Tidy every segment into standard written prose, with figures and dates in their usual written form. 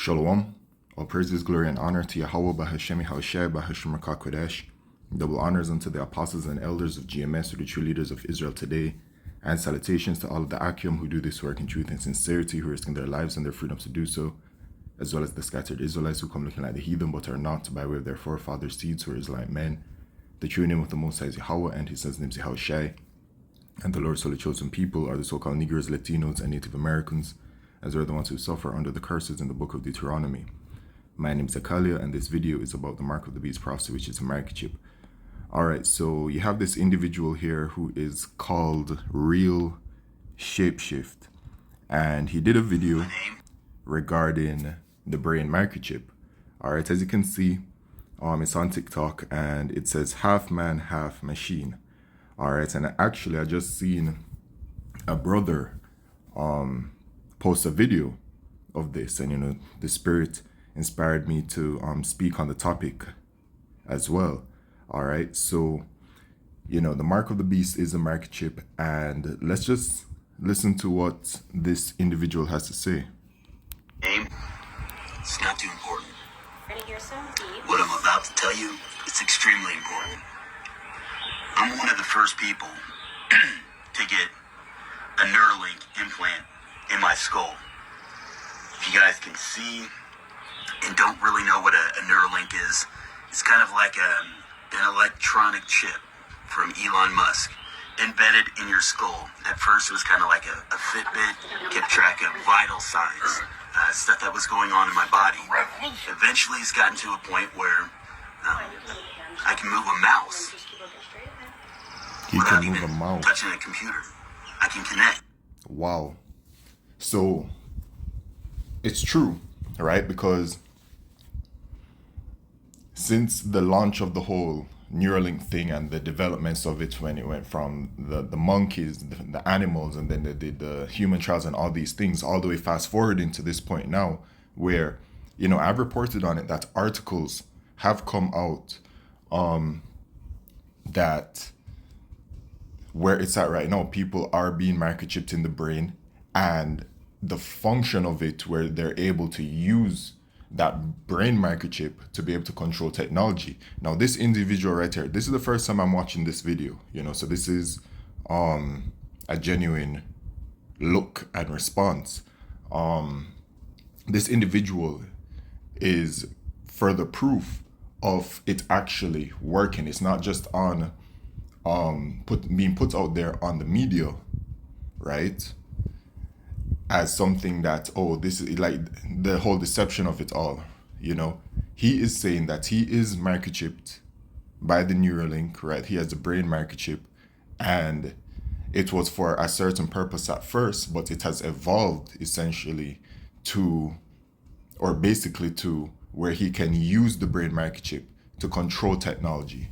Shalom. All praises, glory, and honor to Yahweh Bahashem Yahushai Bahashem Kodesh. Double honors unto the apostles and elders of GMS, or the true leaders of Israel today. And salutations to all of the Akim who do this work in truth and sincerity, who are risking their lives and their freedoms to do so, as well as the scattered Israelites who come looking like the heathen but are not, by way of their forefathers' seeds who are Israelite men. The true name of the Most High is Yahweh, and his son's name is Yahushai. And the Lord's holy chosen people are the so-called Negroes, Latinos, and Native Americans, as are the ones who suffer under the curses in the book of Deuteronomy. My name is Zakalia, and this video is about the mark of the beast prophecy, which is a microchip. Alright, so you have this individual here who is called Real Shapeshift, and he did a video regarding the brain microchip. Alright, as you can see, it's on TikTok, and it says half man, half machine. Alright, and actually I just seen a brother post a video of this, and the spirit inspired me to speak on the topic as well. All right, so the mark of the beast is a microchip, and let's just listen to what this individual has to say. It's not too important. Ready to hear some deep? What I'm about to tell you, it's extremely important. I'm one of the first people to get a Neuralink implant in my skull. If you guys can see and don't really know what a Neuralink is, it's kind of like an electronic chip from Elon Musk embedded in your skull. At first it was kind of like a Fitbit, kept track of vital signs, stuff that was going on in my body. Eventually it's gotten to a point where I can move a mouse without even touching a computer. I can connect. Wow. So it's true, right? Because since the launch of the whole Neuralink thing and the developments of it, when it went from the monkeys, the animals, and then they did the human trials and all these things, all the way fast forwarding to this point now, where I've reported on it that articles have come out that where it's at right now, people are being microchipped in the brain, and the function of it where they're able to use that brain microchip to be able to control technology. Now, this individual right here, this is the first time I'm watching this video, so this is a genuine look and response. This individual is further proof of it actually working. It's not just on being put out there on the media, right, as something that, this is like the whole deception of it all. He is saying that he is microchipped by the Neuralink, right? He has a brain microchip, and it was for a certain purpose at first, but it has evolved essentially to where he can use the brain microchip to control technology.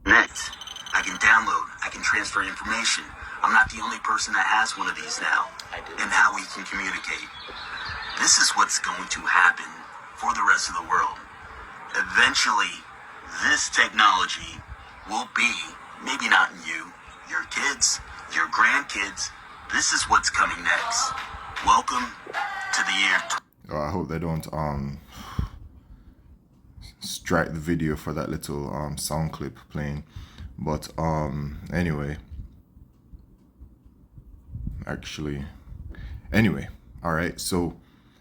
Next, I can download, I can transfer information. I'm not the only person that has one of these now, and how we can communicate. This is what's going to happen for the rest of the world. Eventually, this technology will be, maybe not in you, your kids, your grandkids. This is what's coming next. Welcome to the year. I hope they don't strike the video for that little sound clip playing, but anyway, all right, so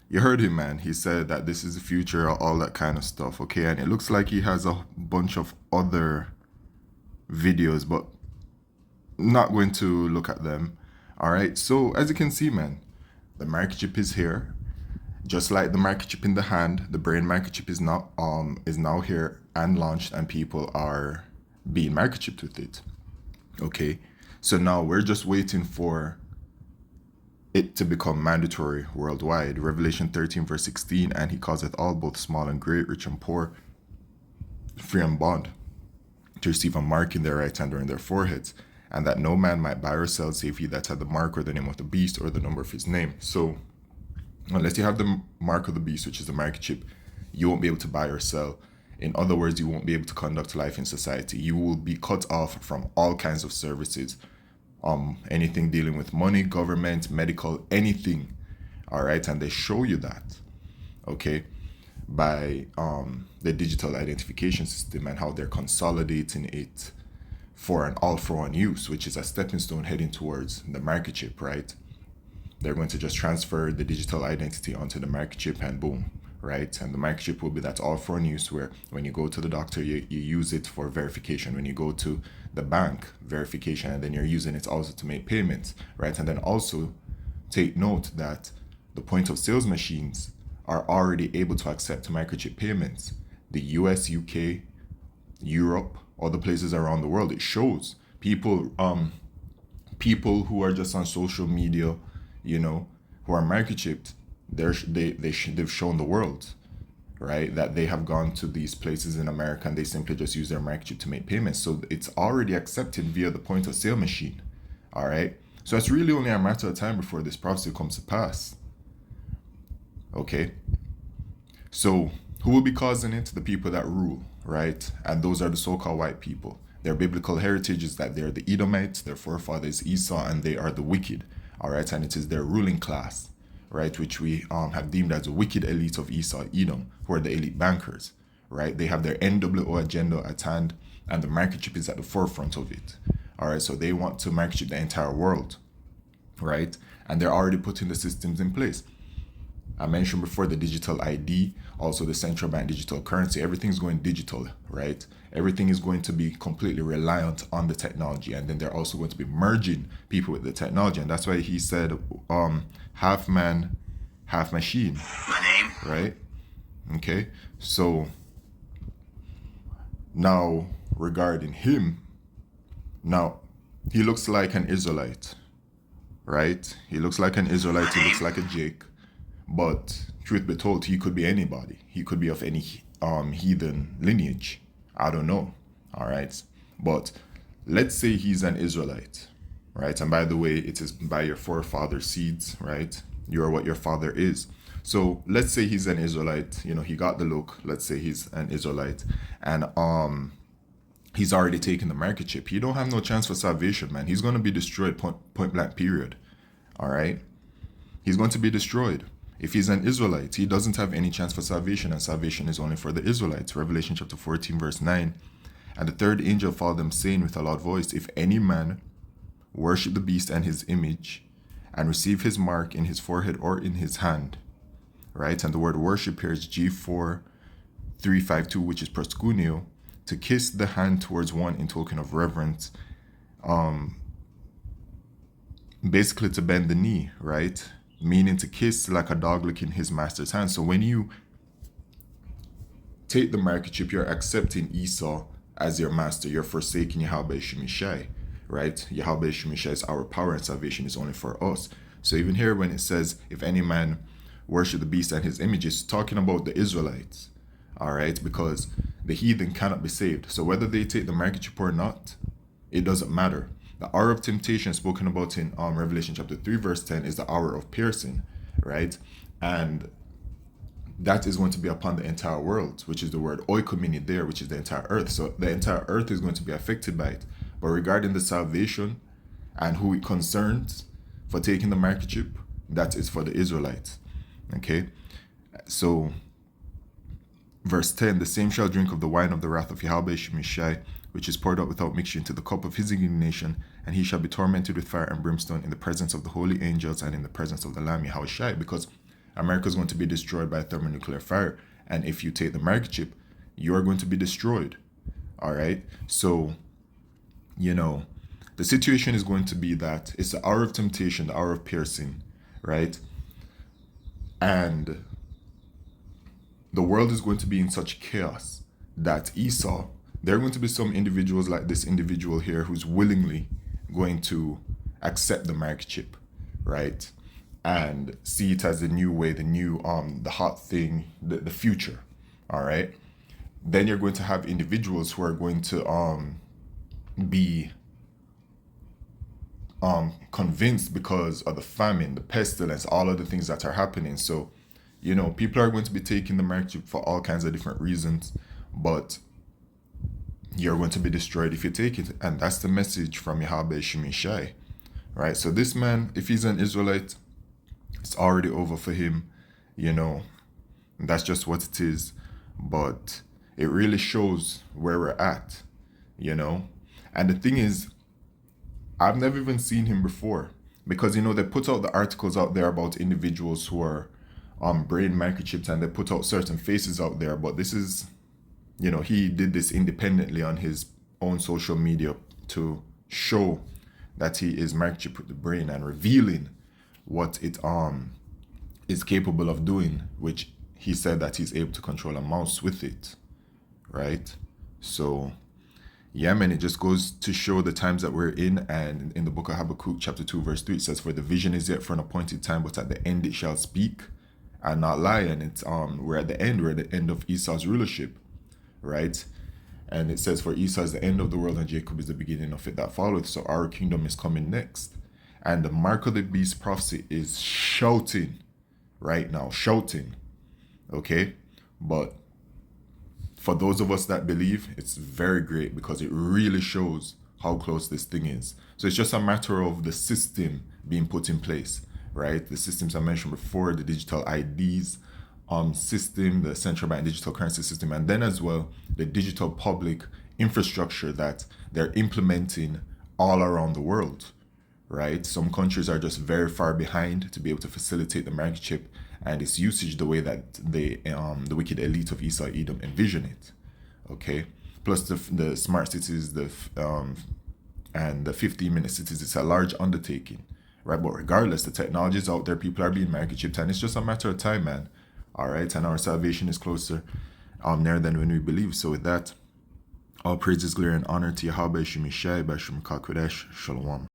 you heard him, man. He said that this is the future, all that kind of stuff, okay? And it looks like he has a bunch of other videos, but not going to look at them. All right, so as you can see, man, the microchip is here. Just like the microchip in the hand, the brain microchip is now here and launched, and people are being microchipped with it. Okay, so now we're just waiting for it to become mandatory worldwide. Revelation 13 verse 16, and he causeth all, both small and great, rich and poor, free and bond, to receive a mark in their right hand or in their foreheads, and that no man might buy or sell save he that had the mark or the name of the beast or the number of his name. So unless you have the mark of the beast, which is the microchip, you won't be able to buy or sell. In other words, you won't be able to conduct life in society. You will be cut off from all kinds of services, anything dealing with money, government, medical, anything. All right, and they show you that. okay, by the digital identification system and how they're consolidating it for an all-for-one use, which is a stepping stone heading towards the microchip, right? They're going to just transfer the digital identity onto the microchip and boom, right? And the microchip will be that all-for-one use where when you go to the doctor, you use it for verification. When you go to the bank, verification, and then you're using it also to make payments, right? And then also take note that the point of sales machines are already able to accept microchip payments. The US, UK, Europe, other places around the world. It shows people who are just on social media, who are microchipped. They've shown the world, right, that they have gone to these places in America and they simply just use their microchip to make payments. So it's already accepted via the point of sale machine. All right. So it's really only a matter of time before this prophecy comes to pass. Okay. So who will be causing it? The people that rule, right? And those are the so-called white people. Their biblical heritage is that they're the Edomites, their forefathers Esau, and they are the wicked, all right? And it is their ruling class, right, which we have deemed as the wicked elite of Esau, Edom, who are the elite bankers, right? They have their NWO agenda at hand, and the microchip is at the forefront of it, all right? So they want to microchip the entire world, right? And they're already putting the systems in place. I mentioned before the digital ID, also the central bank digital currency. Everything's going digital, right? Everything is going to be completely reliant on the technology. And then they're also going to be merging people with the technology. And that's why he said half man, half machine. My name? Right? Okay. So now regarding him, now he looks like an Israelite, right? He looks like an Israelite. He looks like a Jake. But truth be told, he could be anybody. He could be of any heathen lineage. I don't know. All right. But let's say he's an Israelite, right? And by the way, it is by your forefather's seeds, right? You are what your father is. So let's say he's an Israelite. He got the look. Let's say he's an Israelite. And he's already taken the microchip. He don't have no chance for salvation, man. He's going to be destroyed, point blank, period. All right. He's going to be destroyed. If he's an Israelite, he doesn't have any chance for salvation, and salvation is only for the Israelites. Revelation chapter 14, verse 9. And the third angel followed them, saying with a loud voice, if any man worship the beast and his image, and receive his mark in his forehead or in his hand, right? And the word worship here is G4352, which is proskuneo, to kiss the hand towards one in token of reverence. Basically to bend the knee, right? Meaning to kiss like a dog licking his master's hand. So when you take the microchip, you're accepting Esau as your master. You're forsaking Yahweh Shemishai, right? Yahweh Shemishai is our power and salvation is only for us. So even here when it says, if any man worship the beast and his image, it's talking about the Israelites, all right? Because the heathen cannot be saved. So whether they take the microchip or not, it doesn't matter. The hour of temptation spoken about in Revelation chapter 3, verse 10 is the hour of piercing, right? And that is going to be upon the entire world, which is the word oikomini there, which is the entire earth. So the entire earth is going to be affected by it. But regarding the salvation and who it concerns for taking the microchip, that is for the Israelites, okay? So verse 10, the same shall drink of the wine of the wrath of Yahweh Shemishai, which is poured out without mixture into the cup of his indignation, and he shall be tormented with fire and brimstone in the presence of the holy angels and in the presence of the Lamb Yahushai, because America is going to be destroyed by thermonuclear fire. And if you take the microchip, you are going to be destroyed. All right. So, the situation is going to be that it's the hour of temptation, the hour of piercing, right? And the world is going to be in such chaos that Esau, there are going to be some individuals like this individual here who's willingly going to accept the microchip, right? And see it as the new way, the new, the hot thing, the future, all right? Then you're going to have individuals who are going to be convinced because of the famine, the pestilence, all of the things that are happening. So, people are going to be taking the microchip for all kinds of different reasons, but you're going to be destroyed if you take it. And that's the message from Yahweh Shemishai, right? So this man, if he's an Israelite, it's already over for him, That's just what it is. But it really shows where we're at, you know? And the thing is, I've never even seen him before because, you know, they put out the articles out there about individuals who are brain microchips, and they put out certain faces out there. But this is, you know, he did this independently on his own social media to show that he is microchipped with the brain and revealing what it is capable of doing, which he said that he's able to control a mouse with it, right? So yeah, man, it just goes to show the times that we're in. And in the book of Habakkuk, chapter 2, verse 3, it says, "For the vision is yet for an appointed time, but at the end it shall speak and not lie." And it's we're at the end of Esau's rulership, right? And it says, "For Esau is the end of the world, and Jacob is the beginning of it that followeth." So our kingdom is coming next. And the mark of the beast prophecy is shouting right now, shouting. Okay? But for those of us that believe, it's very great because it really shows how close this thing is. So it's just a matter of the system being put in place, right? The systems I mentioned before, the digital IDs system, the central bank digital currency system, and then as well the digital public infrastructure that they're implementing all around the world, right? Some countries are just very far behind to be able to facilitate the microchip and its usage the way that the wicked elite of Esau Edom envision it. Okay, plus the smart cities, and the 15-minute cities. It's a large undertaking, right? But regardless, the technology is out there. People are being microchipped, and it's just a matter of time, man. All right, and our salvation is closer near than when we believe. So with that, all praises, glory, and honor to Yahweh Shemishai Bashim Kakodesh Shalom.